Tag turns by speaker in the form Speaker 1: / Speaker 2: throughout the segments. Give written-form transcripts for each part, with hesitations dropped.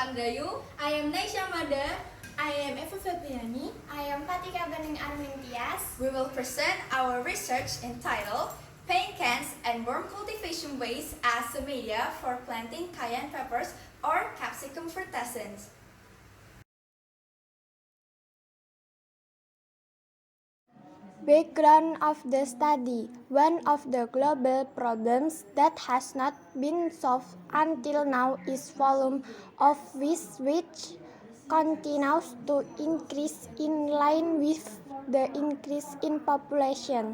Speaker 1: Pandayu.
Speaker 2: I am Naisha Mada.
Speaker 3: I am Eva Febriani.
Speaker 4: I am Fatika Bening Armintias.
Speaker 1: We will present our research entitled Paint Cans and Worm Cultivation Waste as a Media for Planting Cayenne Peppers or Capsicum Frutescens.
Speaker 4: Background of the study. One of the global problems that has not been solved until now is volume of waste which continues to increase in line with the increase in population.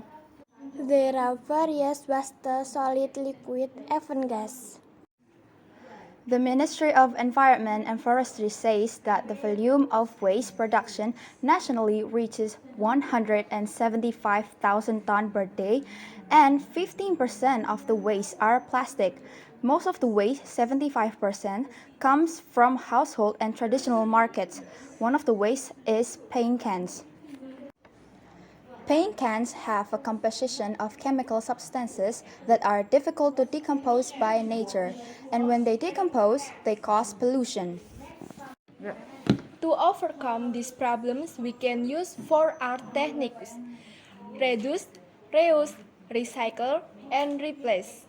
Speaker 4: There are various waste, solid, liquid, even gas.
Speaker 5: The Ministry of Environment and Forestry says that the volume of waste production nationally reaches 175,000 tons per day, and 15% of the waste are plastic. Most of the waste, 75%, comes from household and traditional markets. One of the waste is paint cans. Paint cans have a composition of chemical substances that are difficult to decompose by nature, and when they decompose, they cause pollution.
Speaker 3: To overcome these problems, we can use 4R techniques: reduce, reuse, recycle, and replace.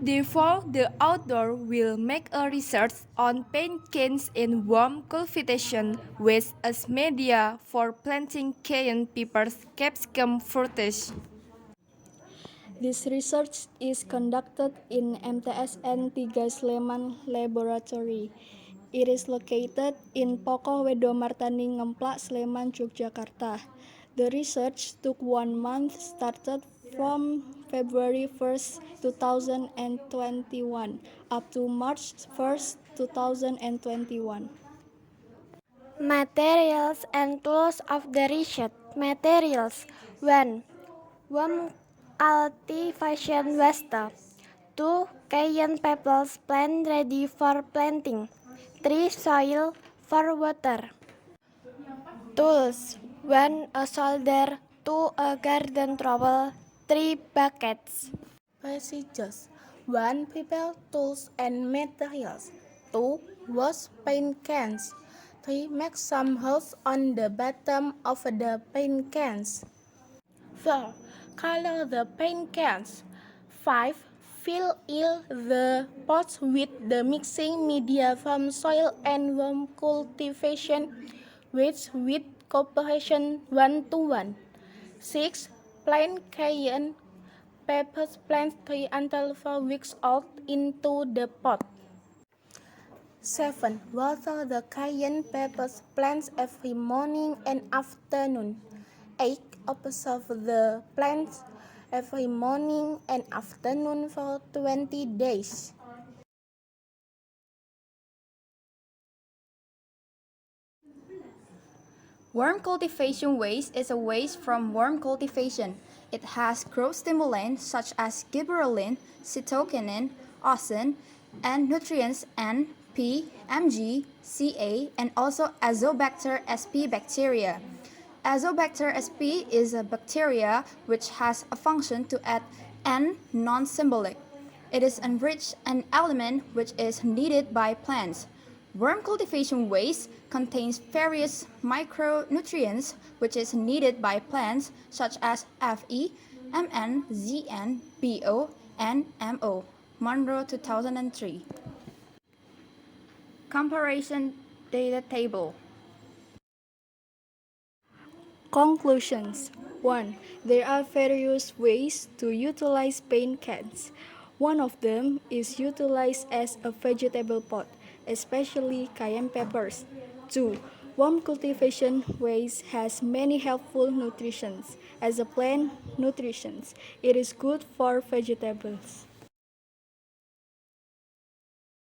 Speaker 3: Therefore, the author will make a research on paint cans and worm cultivation waste as media for planting cayenne peppers, capsicum, fruitage.
Speaker 4: This research is conducted in MTsN 3 Sleman Laboratory. It is located in Poko Wedomartani Ngemplak, Sleman, Yogyakarta. The research took 1 month, started from February 1st, 2021 up to March 1st, 2021. Materials and tools of the research. Materials 1. Worm cultivation waste. 2. Cayenne peppers plant ready for planting. 3. Soil for water. Tools 1. A solder. 2. A garden trowel. 3. Buckets.
Speaker 2: Procedures 1. Prepare tools and materials. 2. Wash paint cans. 3. Make some holes on the bottom of the paint cans. 4. Color the paint cans. 5. Fill the pots with the mixing media from soil and worm cultivation with cooperation 1:1. 6. Plant cayenne peppers plant 3 until 4 weeks old into the pot. 7. Water the cayenne peppers plants every morning and afternoon. 8. Observe the plants every morning and afternoon for 20 days.
Speaker 5: Worm cultivation waste is a waste from worm cultivation. It has growth stimulants such as gibberellin, cytokinin, ozone, and nutrients N, P, Mg, Ca, and also Azobacter sp bacteria. Azobacter sp is a bacteria which has a function to add N non-symbolic. It is enriched an element which is needed by plants. Worm cultivation waste contains various micronutrients which is needed by plants such as Fe, Mn, Zn, Bo, and Mo. Monroe 2003. Comparison data table.
Speaker 4: Conclusions 1. There are various ways to utilize paint cans. One of them is utilized as a vegetable pot, especially cayenne peppers. 2. Worm cultivation waste has many helpful nutrients. As a plant nutrition, it is good for vegetables.